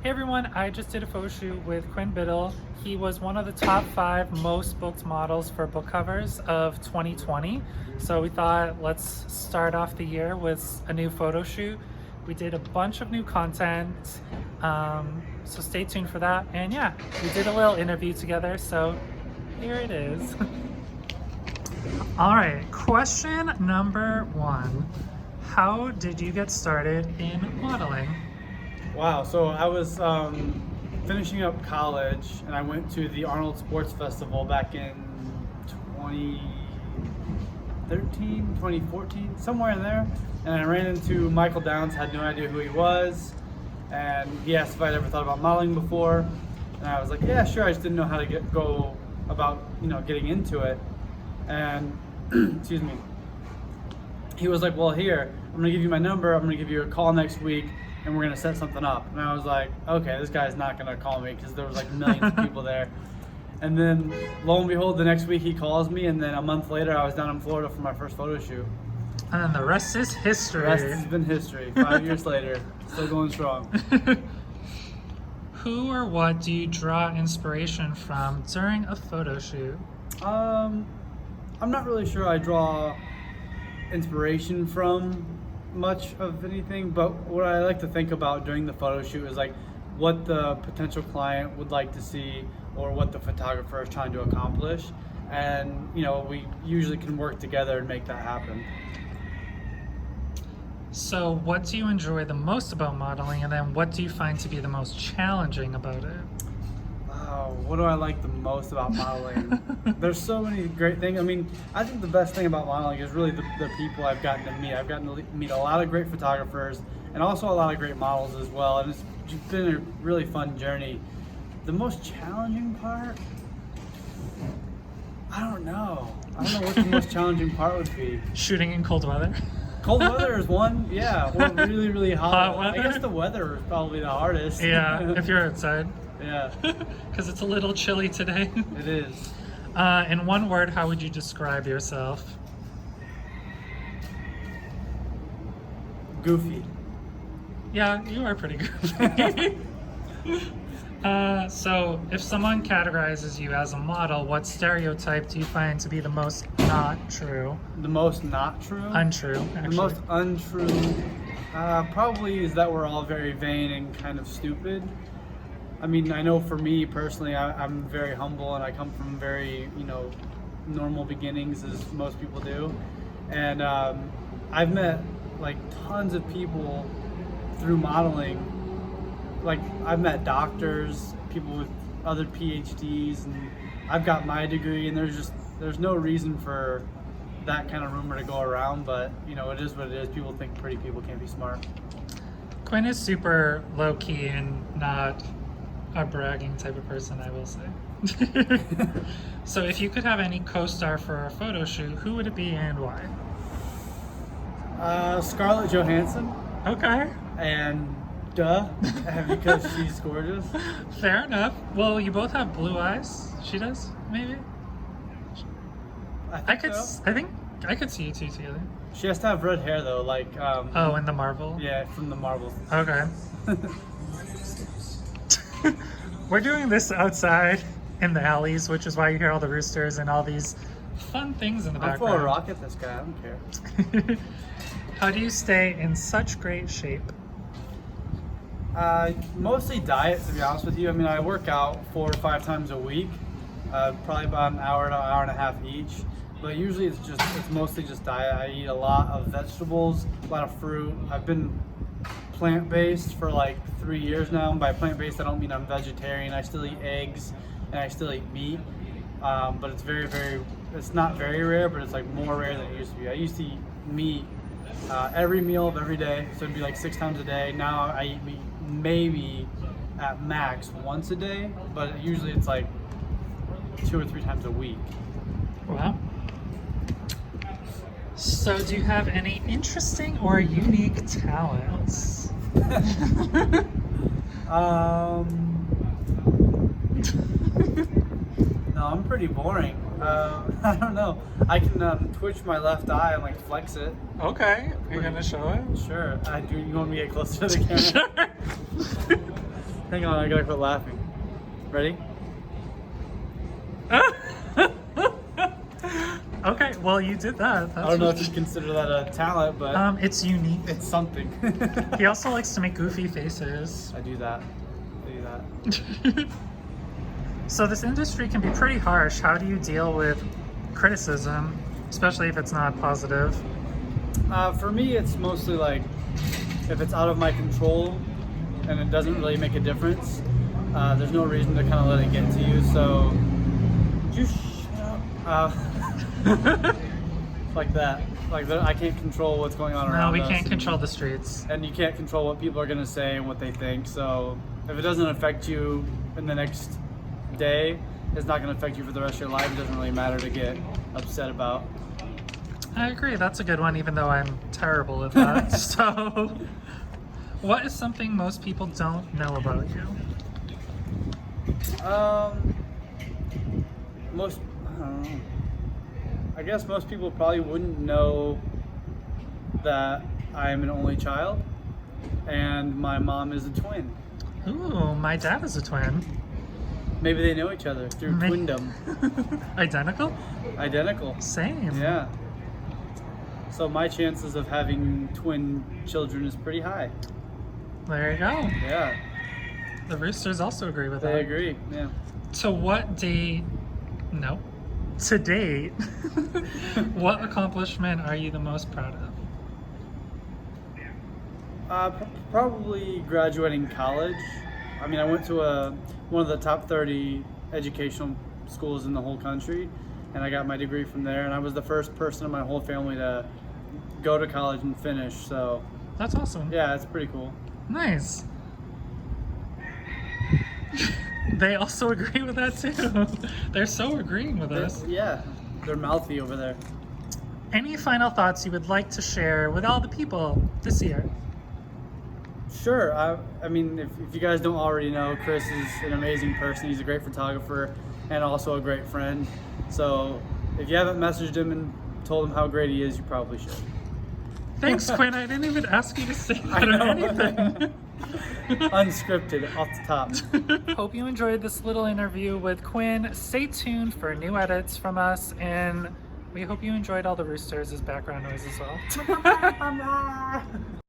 Hey everyone, I just did a photo shoot with Quinn Biddle. He was one of the top 5 most booked models for book covers of 2020. So we thought let's start off the year with a new photo shoot. We did a bunch of new content, so stay tuned for that. And yeah, we did a little interview together, so here it is. All right, question number 1. How did you get started in modeling? Wow, so I was finishing up college and I went to the Arnold Sports Festival back in 2013, 2014, somewhere in there. And I ran into Michael Downs, had no idea who he was. And he asked if I'd ever thought about modeling before. And I was like, yeah, sure, I just didn't know how to go about, getting into it. And, excuse me, he was like, well, here, I'm gonna give you my number, I'm gonna give you a call next week, and we're gonna set something up. And I was like, okay, this guy's not gonna call me because there was like millions of people there. And then lo and behold, the next week he calls me, and then a month later I was down in Florida for my first photo shoot. And then the rest is history. The rest has been history. 5 years later, still going strong. Who or what do you draw inspiration from during a photo shoot? I'm not really sure I draw inspiration from much of anything, but what I like to think about during the photo shoot is like what the potential client would like to see or what the photographer is trying to accomplish, and we usually can work together and make that happen. So what do you enjoy the most about modeling, and then what do you find to be the most challenging about it? What do I like the most about modeling? There's so many great things. I mean, I think the best thing about modeling is really the people I've gotten to meet. I've gotten to meet a lot of great photographers and also a lot of great models as well, and it's been a really fun journey. The most challenging part? I don't know what the most challenging part would be. Shooting in cold weather? Cold weather is one, yeah, or really, really hot weather? I guess the weather is probably the hardest. Yeah, if you're outside. Yeah. Because it's a little chilly today. It is. In one word, how would you describe yourself? Goofy. Yeah, you are pretty goofy. So, if someone categorizes you as a model, what stereotype do you find to be the most not true? The most not true? Untrue, actually. The most untrue probably is that we're all very vain and kind of stupid. I mean, I know for me personally, I'm very humble and I come from very, normal beginnings as most people do. And I've met like tons of people through modeling. Like I've met doctors, people with other PhDs, and I've got my degree, and there's no reason for that kind of rumor to go around, but it is what it is. People think pretty people can't be smart. Quinn is super low-key and not a bragging type of person, I will say. So if you could have any co-star for a photo shoot, who would it be and why? Scarlett Johansson. Okay. And because she's gorgeous. Fair enough. Well, you both have blue eyes. She does, maybe. I think I could see you two together. She has to have red hair though, like Oh, in the Marvel? Yeah, from the Marvels. Okay. We're doing this outside in the alleys, which is why you hear all the roosters and all these fun things in the I'll background. throw a rock at this guy, I don't care. How do you stay in such great shape? Mostly diet, to be honest with you. I mean, I work out 4 or 5 times a week, probably about an hour to an hour and a half each. But usually it's mostly just diet. I eat a lot of vegetables, a lot of fruit. I've been plant-based for like 3 years now. And by plant-based, I don't mean I'm vegetarian. I still eat eggs and I still eat meat. But it's it's not very rare, but it's like more rare than it used to be. I used to eat meat every meal of every day, so it'd be like 6 times a day. Now I eat meat maybe at max once a day, but usually it's like 2 or 3 times a week. Wow. So do you have any interesting or unique talents? No, I'm pretty boring. I don't know. I can twitch my left eye and like flex it. Okay, are you gonna show it? Sure. I do. You want me to get closer to the camera? Sure. Hang on, I gotta quit laughing. Ready? Okay, well you did that. I don't know if you consider that a talent, but it's unique. it's something. He also likes to make goofy faces. I do that. So this industry can be pretty harsh. How do you deal with criticism, especially if it's not positive? For me, it's mostly like if it's out of my control and it doesn't really make a difference, there's no reason to kind of let it get to you. So just shut up. Like that. Like I can't control what's going on around us. No, we can't control the streets. And you can't control what people are going to say and what they think. So if it doesn't affect you in the next day, it's not going to affect you for the rest of your life. It doesn't really matter to get upset about. I agree. That's a good one, even though I'm terrible at that. So, what is something most people don't know about you? I don't know. I guess most people probably wouldn't know that I am an only child and my mom is a twin. Ooh, my dad is a twin. Maybe they know each other through twindom. Identical? Identical. Same. Yeah. So my chances of having twin children is pretty high. There you go. Yeah. The Roosters also agree with that. They agree, yeah. To what date? No. To date, what accomplishment are you the most proud of? Probably graduating college. I mean, I went to one of the top 30 educational schools in the whole country, and I got my degree from there. And I was the first person in my whole family to go to college and finish. So that's awesome. yeah, it's pretty cool. Nice. They also agree with that too. They're so agreeing with us. Yeah, they're mouthy over there. Any final thoughts you would like to share with all the people this year? Sure. I mean, if you guys don't already know, Chris is an amazing person. He's a great photographer and also a great friend. So if you haven't messaged him and told him how great he is, you probably should. Thanks, Quinn. I didn't even ask you to say that or anything. Unscripted, off the top. Hope you enjoyed this little interview with Quinn. Stay tuned for new edits from us, and we hope you enjoyed all the roosters as background noise as well.